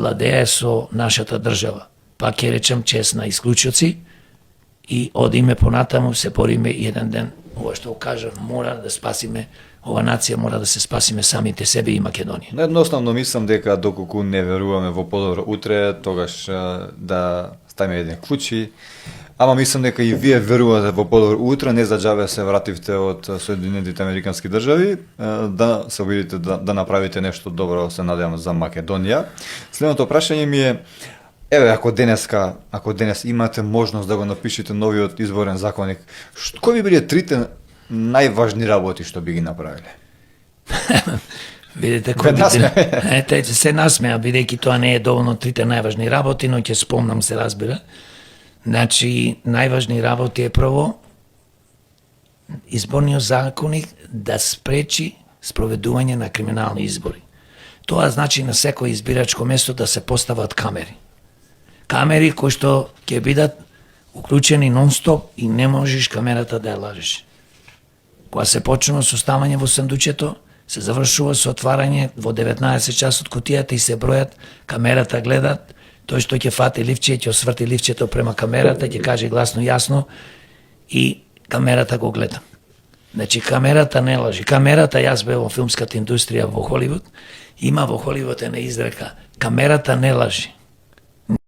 владее со нашата држава. Пак ќе речем чест на исклучоци и одиме понатаму, се бориме и еден ден, ова што го кажа, мора да спасиме, ова нација мора да се спасиме самите себе и Македонија. Едноставно мислам дека доколку не веруваме во подобро утре, тогаш да ставиме еден клучи. Ама мислам дека и вие верувате во подобро утре, не за џабе се вративте од Соединетите Американски држави, да се обидите да направите нешто добро, се надевам, за Македонија. Следното прашање ми е, еве, ако денес имате можност да го напишете новиот изборен законник, кои би биле трите најважни работи што би ги направиле? Видите, кој се насмеа, бидејќи тоа не е доволно трите најважни работи, но ќе спомнам, се разбира. Значи, најважни работи е прво изборниот законник да спречи спроведување на криминални избори. Тоа значи на секој избирачко место да се постават камери. Камери кои што ќе бидат уклучени нон-стоп и не можеш камерата да ја лажеш. Кога се почнува со ставање во сандучето, се завршува со отварање во 19 часот кутијата и се бројат, камерата гледат, тој што ќе фати ливче, ќе осврти ливчето према камерата, ќе каже гласно јасно и камерата го гледа. Значи камерата не лажи. Камерата, јас бев во филмската индустрија во Холивуд, има во Холивуд една изрека, камерата не лажи.